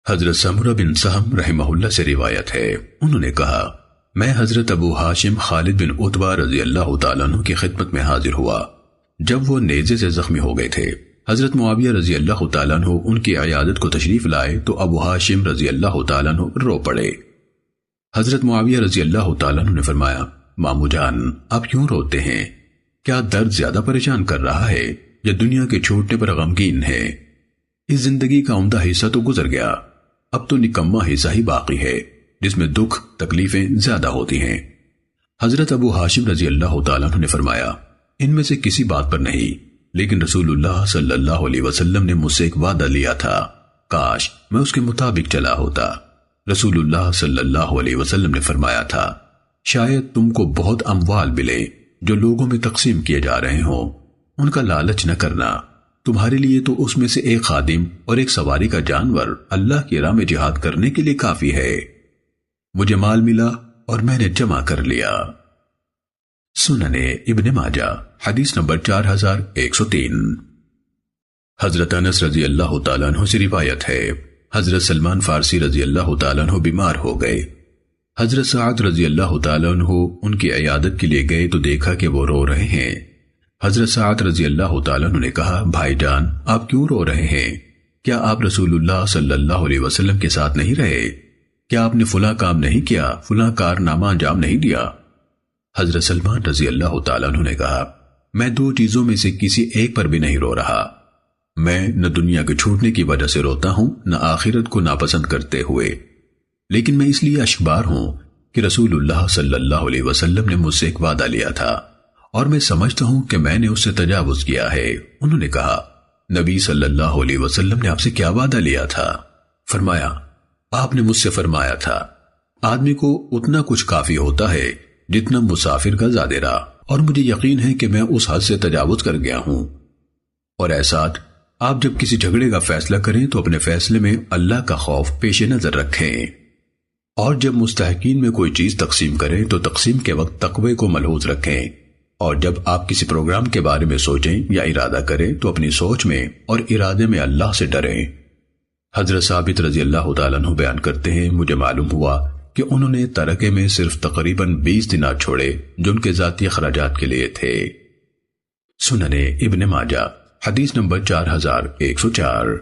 حضرت سمرہ بن سہم رحمہ اللہ سے روایت ہے، انہوں نے کہا میں حضرت ابو ہاشم خالد بن عتبہ رضی اللہ تعالیٰ عنہ کی خدمت میں حاضر ہوا جب وہ نیزے سے زخمی ہو گئے تھے۔ حضرت معاویہ رضی اللہ تعالیٰ عنہ ان کی عیادت کو تشریف لائے تو ابو ہاشم رضی اللہ تعالیٰ عنہ رو پڑے۔ حضرت معاویہ رضی اللہ تعالیٰ عنہ نے فرمایا مامو جان آپ کیوں روتے ہیں؟ کیا درد زیادہ پریشان کر رہا ہے یا دنیا کے چھوٹنے پر غمگین ہے؟ اس زندگی کا عمدہ حصہ تو گزر گیا، اب تو نکما حصہ ہی باقی ہے جس میں دکھ تکلیفیں زیادہ ہوتی ہیں۔ حضرت ابو ہاشم رضی اللہ تعالیٰ عنہ نے فرمایا ان میں سے کسی بات پر نہیں، لیکن رسول اللہ صلی اللہ علیہ وسلم نے مجھ سے ایک وعدہ لیا تھا، کاش میں اس کے مطابق چلا ہوتا۔ رسول اللہ صلی اللہ علیہ وسلم نے فرمایا تھا شاید تم کو بہت اموال ملے جو لوگوں میں تقسیم کیے جا رہے ہوں، ان کا لالچ نہ کرنا، تمہارے لیے تو اس میں سے ایک خادم اور ایک سواری کا جانور اللہ کی راہ میں جہاد کرنے کے لیے کافی ہے۔ مجھے مال ملا اور میں نے جمع کر لیا۔ سننے ابن ماجہ حدیث نمبر 4103۔ حضرت انس رضی اللہ تعالیٰ عنہ سے روایت ہے، حضرت سلمان فارسی رضی اللہ تعالیٰ عنہ بیمار ہو گئے۔ حضرت سعد رضی اللہ تعالیٰ عنہ ان کی عیادت کے لیے گئے تو دیکھا کہ وہ رو رہے ہیں۔ حضرت سعد رضی اللہ تعالیٰ عنہ نے کہا بھائی جان آپ کیوں رو رہے ہیں؟ کیا آپ رسول اللہ صلی اللہ علیہ وسلم کے ساتھ نہیں رہے؟ کیا آپ نے فلاں کام نہیں کیا، فلاں کارنامہ انجام نہیں دیا؟ حضرت سلمان رضی اللہ تعالیٰ عنہ نے کہا میں دو چیزوں میں سے کسی ایک پر بھی نہیں رو رہا، میں نہ دنیا کے چھوٹنے کی وجہ سے روتا ہوں نہ آخرت کو ناپسند کرتے ہوئے، لیکن میں اس لیے اشکبار ہوں کہ رسول اللہ صلی اللہ علیہ وسلم نے مجھ سے ایک وعدہ لیا تھا اور میں سمجھتا ہوں کہ میں نے اس سے تجاوز کیا ہے۔ انہوں نے کہا نبی صلی اللہ علیہ وسلم نے آپ سے کیا وعدہ لیا تھا؟ فرمایا آپ نے مجھ سے فرمایا تھا آدمی کو اتنا کچھ کافی ہوتا ہے جتنا مسافر کا زادہ راہ، اور مجھے یقین ہے کہ میں اس حد سے تجاوز کر گیا ہوں۔ اور ایسا آپ جب کسی جھگڑے کا فیصلہ کریں تو اپنے فیصلے میں اللہ کا خوف پیش نظر رکھیں، اور جب مستحقین میں کوئی چیز تقسیم کریں تو تقسیم کے وقت تقوی کو ملحوظ رکھیں، اور جب آپ کسی پروگرام کے بارے میں سوچیں یا ارادہ کریں تو اپنی سوچ میں اور ارادے میں اللہ سے ڈریں۔ حضرت ثابت رضی اللہ تعالیٰ عنہ بیان کرتے ہیں مجھے معلوم ہوا کہ انہوں نے ترکے میں صرف تقریباً 20 دینار چھوڑے جو ان کے ذاتی اخراجات کے لیے تھے۔ سننے ابن ماجہ حدیث نمبر 4104۔